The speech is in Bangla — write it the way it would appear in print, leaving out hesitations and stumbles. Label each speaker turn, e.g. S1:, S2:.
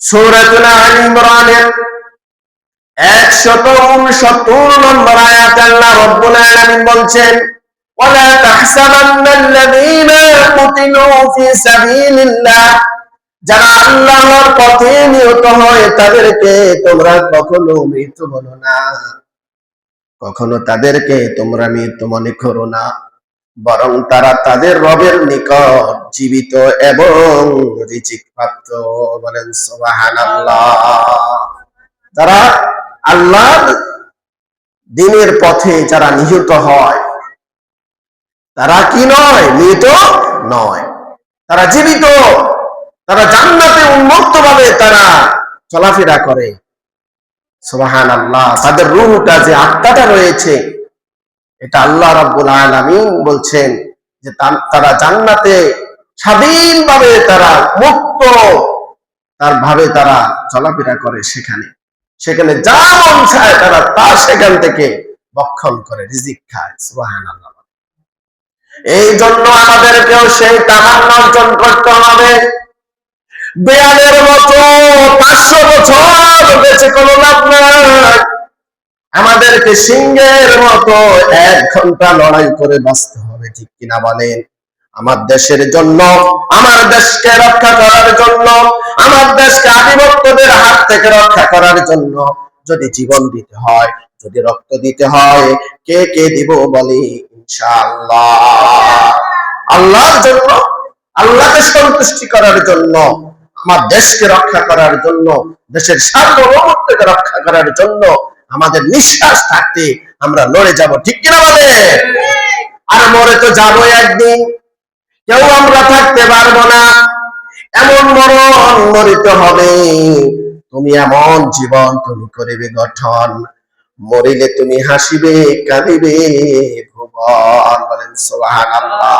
S1: সূরাতুল আলী ইমরানের 169 নম্বর আয়াতে আল্লাহ রাব্বুল আলামিন বলছেন, ওয়ালা তাহসাবান্নাল্লাযীনা কুতিলু ফি সাবিলিল্লাহ, যারা আল্লাহর পথে নিহত হয় তাদেরকে তোমরা কখনো মৃত বলো না, কখনো তাদেরকে তোমরা মৃত মনে করো না, বরং তারা তাদের রবের নিকট জীবিত এবং রিজিক প্রাপ্ত। বলেন সুবহানাল্লাহ। যারা আল্লাহর দ্বীনের পথে যারা নিহত হয় তারা কি নয়, মৃত নয়, তারা জীবিত, তারা জান্নাতে উন্মুক্ত ভাবে তারা চলাফেরা করে। সুবহানাল্লাহ। তাদের রূহটা যে আত্মাটা রয়েছে এটা আল্লাহ রাব্বুল আলামিন বলছেন যে তারা জান্নাতে স্বাধীনভাবে তারা মুক্ত তার ভাবে তারা চলাফেরা করে, সেখানে যা মন চায় তারা তা সেখান থেকে ভক্ষণ করে, রিজিক খায়। সুবহানাল্লাহ। এই জন্য আমাদেরকেও সেই তামান্না অর্জন করতে হবে। বেয়ালের মতো 500 বছর বেঁচে কোনো লাভ নাই, আমাদেরকে সিংহের মতো 1 ঘন্টা লড়াই করে বাঁচতে হবে। ঠিক কিনা বলেন? আমার দেশের জন্য, আমার দেশকে রক্ষা করার জন্য, আমার দেশকে আধিপত্যদের হাত থেকে রক্ষা করার জন্য যদি জীবন দিতে হয়, যদি রক্ত দিতে হয়, কে কে দিব বলি? ইনশাআল্লাহ। আল্লাহর জন্য, আল্লাহকে সন্তুষ্টি করার জন্য, আমার দেশকে রক্ষা করার জন্য, দেশের সার্বভৌমত্বকে রক্ষা করার জন্য আমাদের নিঃশ্বাস থাকতে আমরা লড়ে যাব। ঠিক কিনা বলে? আর মরে তো যাবো একদিন, কেউ আমরা থাকতে পারবো না। এমন মরণ মরিতে হবে, তুমি এমন জীবন তুমি করিবে গঠন, মরিলে তুমি হাসিবে কাঁদিবে ভুবন। বলেন সুবহানাল্লাহ।